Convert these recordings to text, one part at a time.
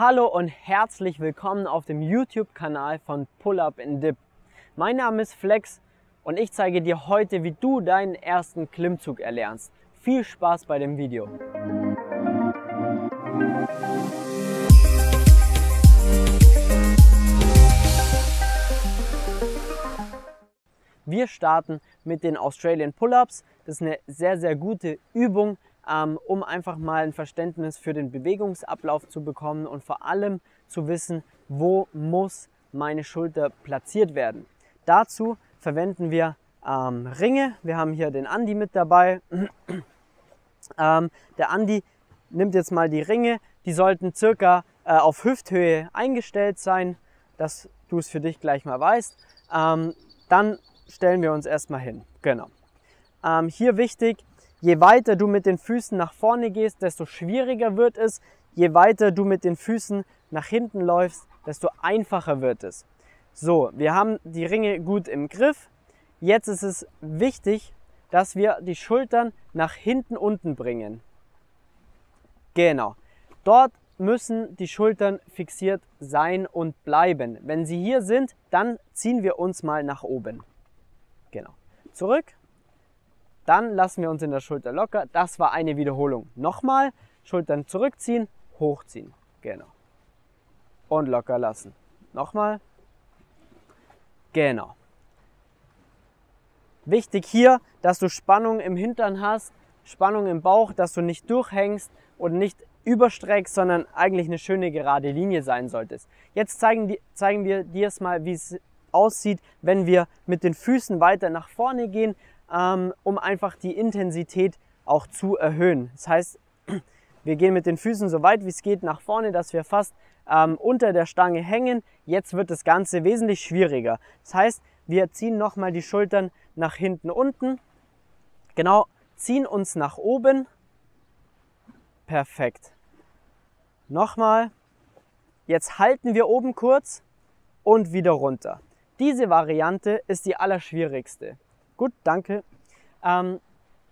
Hallo und herzlich willkommen auf dem YouTube-Kanal von Pull Up and Dip. Mein Name ist Flex und ich zeige dir heute, wie du deinen ersten Klimmzug erlernst. Viel Spaß bei dem Video! Wir starten mit den Australian Pull-Ups. Das ist eine sehr gute Übung, um einfach mal ein Verständnis für den Bewegungsablauf zu bekommen und vor allem zu wissen, wo muss meine Schulter platziert werden. Dazu verwenden wir Ringe. Wir haben hier den Andi mit dabei. Der Andi nimmt jetzt mal die Ringe. Die sollten circa auf Hüfthöhe eingestellt sein, dass du es für dich gleich mal weißt. Dann stellen wir uns erstmal hin. Genau. Hier wichtig, je weiter du mit den Füßen nach vorne gehst, desto schwieriger wird es. Je weiter du mit den Füßen nach hinten läufst, desto einfacher wird es. So, wir haben die Ringe gut im Griff. Jetzt ist es wichtig, dass wir die Schultern nach hinten unten bringen. Genau. Dort müssen die Schultern fixiert sein und bleiben. Wenn sie hier sind, dann ziehen wir uns mal nach oben. Genau. Zurück. Dann lassen wir uns in der Schulter locker. Das war eine Wiederholung. Nochmal. Schultern zurückziehen, hochziehen. Genau. Und locker lassen. Nochmal. Genau. Wichtig hier, dass du Spannung im Hintern hast, Spannung im Bauch, dass du nicht durchhängst und nicht überstreckst, sondern eigentlich eine schöne gerade Linie sein solltest. Jetzt zeigen wir dir es mal, wie es aussieht, wenn wir mit den Füßen weiter nach vorne gehen, um einfach die Intensität auch zu erhöhen. Das heißt, wir gehen mit den Füßen so weit wie es geht nach vorne, dass wir fast unter der Stange hängen. Jetzt wird das Ganze wesentlich schwieriger. Das heißt, wir ziehen nochmal die Schultern nach hinten unten. Genau, ziehen uns nach oben. Perfekt. Nochmal. Jetzt halten wir oben kurz und wieder runter. Diese Variante ist die allerschwierigste. Gut, danke.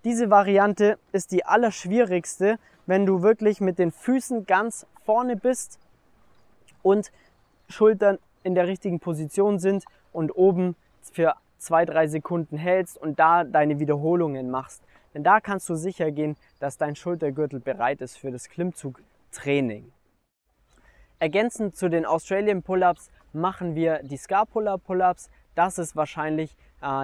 Diese Variante ist die allerschwierigste, wenn du wirklich mit den Füßen ganz vorne bist und Schultern in der richtigen Position sind und oben für 2-3 Sekunden hältst und da deine Wiederholungen machst. Denn da kannst du sicher gehen, dass dein Schultergürtel bereit ist für das Klimmzugtraining. Ergänzend zu den Australian Pull-Ups machen wir die Scapula Pull-Ups. Das ist wahrscheinlich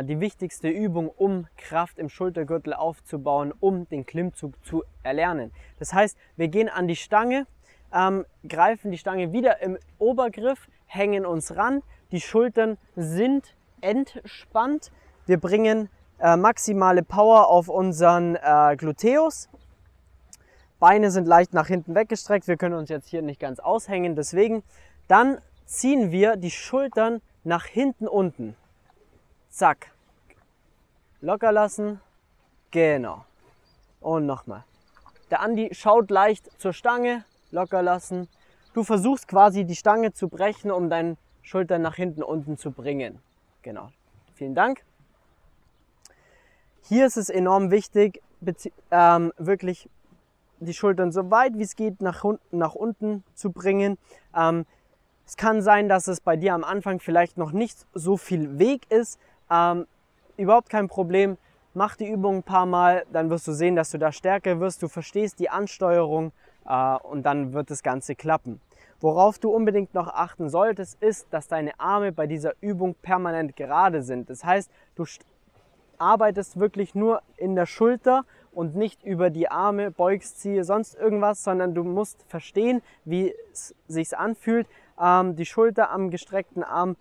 die wichtigste Übung, um Kraft im Schultergürtel aufzubauen, um den Klimmzug zu erlernen. Das heißt, wir gehen an die Stange, greifen die Stange wieder im Obergriff, hängen uns ran, die Schultern sind entspannt. Wir bringen maximale Power auf unseren Gluteus. Beine sind leicht nach hinten weggestreckt, wir können uns jetzt hier nicht ganz aushängen, deswegen dann ziehen wir die Schultern nach hinten unten. Zack. Locker lassen. Genau. Und nochmal. Der Andi schaut leicht zur Stange. Locker lassen. Du versuchst quasi die Stange zu brechen, um deine Schultern nach hinten unten zu bringen. Genau. Vielen Dank. Hier ist es enorm wichtig, wirklich die Schultern so weit wie es geht nach unten zu bringen. Es kann sein, dass es bei dir am Anfang vielleicht noch nicht so viel Weg ist. Überhaupt kein Problem. Mach die Übung ein paar Mal, dann wirst du sehen, dass du da stärker wirst. Du verstehst die Ansteuerung und dann wird das Ganze klappen. Worauf du unbedingt noch achten solltest, ist, dass deine Arme bei dieser Übung permanent gerade sind. Das heißt, du arbeitest wirklich nur in der Schulter und nicht über die Arme, beugst sie, sonst irgendwas, sondern du musst verstehen, wie es sich anfühlt, die Schulter am gestreckten Arm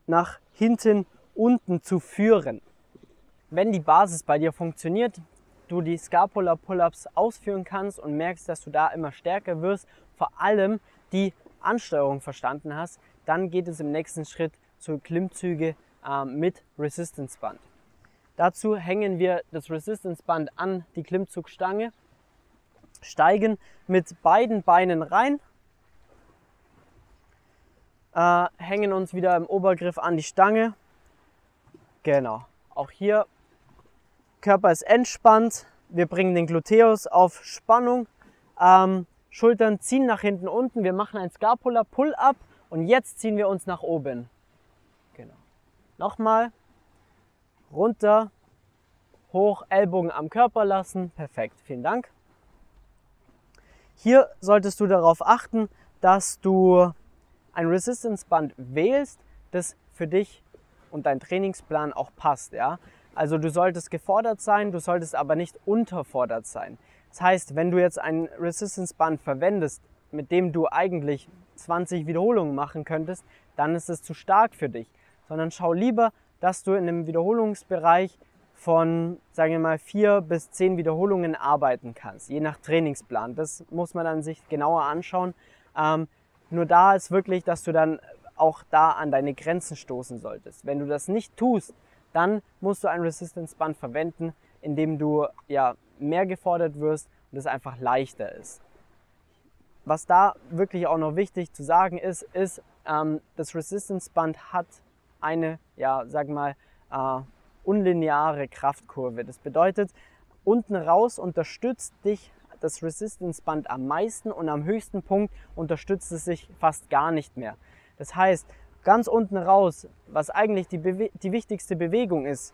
nach hinten unten zu führen. Wenn die Basis bei dir funktioniert, du die Scapula Pull-Ups ausführen kannst und merkst, dass du da immer stärker wirst, vor allem die Ansteuerung verstanden hast, dann geht es im nächsten Schritt zu Klimmzüge mit Resistance Band. Dazu hängen wir das Resistance Band an die Klimmzugstange, steigen mit beiden Beinen rein, hängen uns wieder im Obergriff an die Stange. Genau. Auch hier, Körper ist entspannt. Wir bringen den Gluteus auf Spannung. Schultern ziehen nach hinten unten. Wir machen ein Scapula Pull-Up und jetzt ziehen wir uns nach oben. Genau. Nochmal. Runter, hoch, Ellbogen am Körper lassen. Perfekt, vielen Dank. Hier solltest du darauf achten, dass du ein Resistance-Band wählst, das für dich und deinen Trainingsplan auch passt. Ja? Also du solltest gefordert sein, du solltest aber nicht unterfordert sein. Das heißt, wenn du jetzt ein Resistance-Band verwendest, mit dem du eigentlich 20 Wiederholungen machen könntest, dann ist es zu stark für dich. Sondern schau lieber, dass du in einem Wiederholungsbereich von, sagen wir mal, 4 bis 10 Wiederholungen arbeiten kannst, je nach Trainingsplan. Das muss man dann sich genauer anschauen. Nur da ist wirklich, dass du dann auch da an deine Grenzen stoßen solltest. Wenn du das nicht tust, dann musst du ein Resistance-Band verwenden, in dem du ja mehr gefordert wirst und es einfach leichter ist. Was da wirklich auch noch wichtig zu sagen ist, das Resistance-Band hat eine, ja, sag mal, unlineare Kraftkurve. Das bedeutet, unten raus unterstützt dich das Resistance-Band am meisten und am höchsten Punkt unterstützt es sich fast gar nicht mehr. Das heißt, ganz unten raus, was eigentlich die wichtigste Bewegung ist,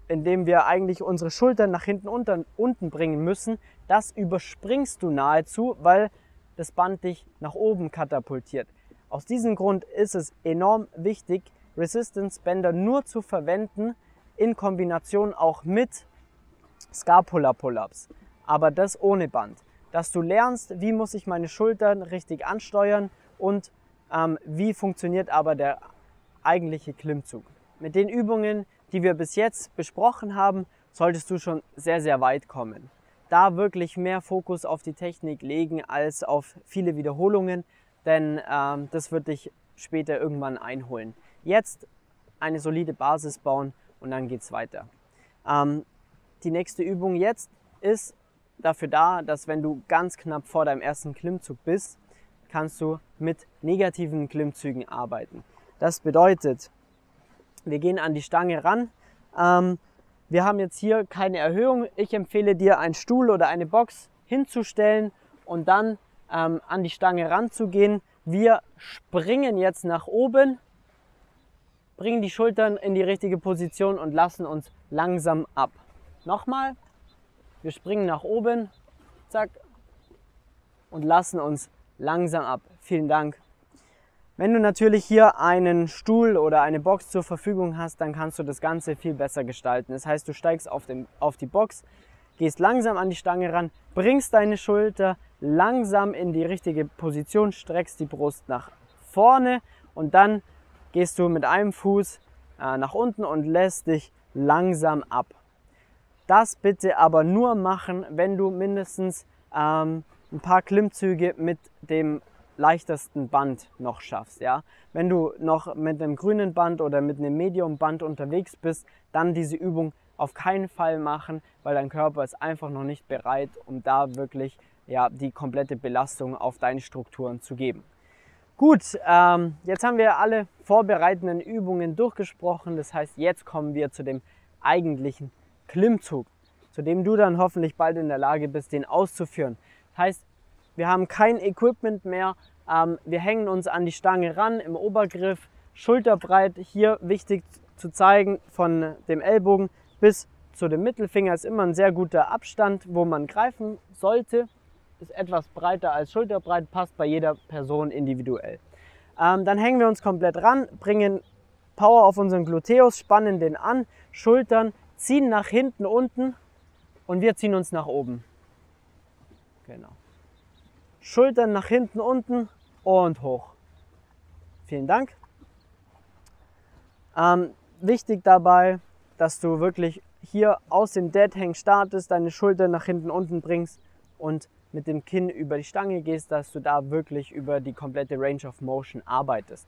indem wir eigentlich unsere Schultern nach hinten unten bringen müssen, das überspringst du nahezu, weil das Band dich nach oben katapultiert. Aus diesem Grund ist es enorm wichtig, Resistance-Bänder nur zu verwenden, in Kombination auch mit Scapula Pull-Ups, aber das ohne Band. Dass du lernst, wie muss ich meine Schultern richtig ansteuern und wie funktioniert aber der eigentliche Klimmzug. Mit den Übungen, die wir bis jetzt besprochen haben, solltest du schon sehr, sehr weit kommen. Da wirklich mehr Fokus auf die Technik legen als auf viele Wiederholungen, denn das wird dich später irgendwann einholen. Jetzt eine solide Basis bauen und dann geht es weiter. Die nächste Übung jetzt ist dafür da, dass wenn du ganz knapp vor deinem ersten Klimmzug bist, kannst du mit negativen Klimmzügen arbeiten. Das bedeutet, wir gehen an die Stange ran. Wir haben jetzt hier keine Erhöhung. Ich empfehle dir, einen Stuhl oder eine Box hinzustellen und dann an die Stange ranzugehen. Wir springen jetzt nach oben, bringen die Schultern in die richtige Position und lassen uns langsam ab. Nochmal, wir springen nach oben, zack, und lassen uns langsam ab. Vielen Dank. Wenn du natürlich hier einen Stuhl oder eine Box zur Verfügung hast, dann kannst du das Ganze viel besser gestalten. Das heißt, du steigst auf die Box, gehst langsam an die Stange ran, bringst deine Schulter langsam in die richtige Position, streckst die Brust nach vorne und dann gehst du mit einem Fuß nach unten und lässt dich langsam ab. Das bitte aber nur machen, wenn du mindestens ein paar Klimmzüge mit dem leichtesten Band noch schaffst. Ja? Wenn du noch mit einem grünen Band oder mit einem Medium-Band unterwegs bist, dann diese Übung auf keinen Fall machen, weil dein Körper ist einfach noch nicht bereit, um da wirklich die komplette Belastung auf deine Strukturen zu geben. Gut, jetzt haben wir alle vorbereitenden Übungen durchgesprochen. Das heißt, jetzt kommen wir zu dem eigentlichen Klimmzug, zu dem du dann hoffentlich bald in der Lage bist, den auszuführen. Das heißt, wir haben kein Equipment mehr. Wir hängen uns an die Stange ran im Obergriff, schulterbreit. Hier wichtig zu zeigen, von dem Ellbogen bis zu dem Mittelfinger ist immer ein sehr guter Abstand, wo man greifen sollte. Ist etwas breiter als schulterbreit, passt bei jeder Person individuell. Dann hängen wir uns komplett ran, bringen Power auf unseren Gluteus, spannen den an, Schultern ziehen nach hinten unten und wir ziehen uns nach oben. Genau. Schultern nach hinten unten und hoch. Vielen Dank. Wichtig dabei, dass du wirklich hier aus dem Dead Hang startest, deine Schultern nach hinten unten bringst und mit dem Kinn über die Stange gehst, dass du da wirklich über die komplette Range of Motion arbeitest.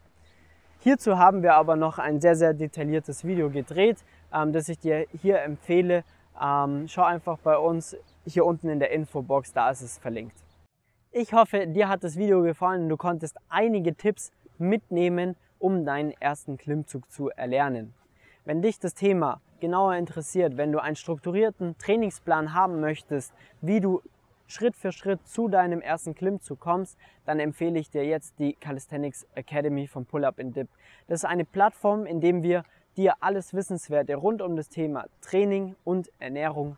Hierzu haben wir aber noch ein sehr, sehr detailliertes Video gedreht, das ich dir hier empfehle. Schau einfach bei uns hier unten in der Infobox, da ist es verlinkt. Ich hoffe, dir hat das Video gefallen und du konntest einige Tipps mitnehmen, um deinen ersten Klimmzug zu erlernen. Wenn dich das Thema genauer interessiert, wenn du einen strukturierten Trainingsplan haben möchtest, wie du Schritt für Schritt zu deinem ersten Klimmzug kommst, dann empfehle ich dir jetzt die Calisthenics Academy von Pull Up and Dip. Das ist eine Plattform, in der wir dir alles Wissenswerte rund um das Thema Training und Ernährung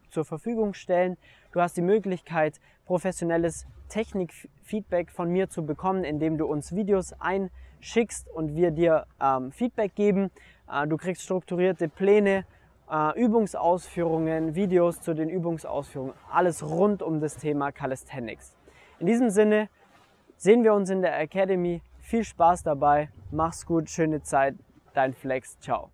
zur Verfügung stellen. Du hast die Möglichkeit, professionelles Technikfeedback von mir zu bekommen, indem du uns Videos einschickst und wir dir Feedback geben. Du kriegst strukturierte Pläne, Übungsausführungen, Videos zu den Übungsausführungen, alles rund um das Thema Calisthenics. In diesem Sinne sehen wir uns in der Academy. Viel Spaß dabei, mach's gut, schöne Zeit, dein Flex, ciao.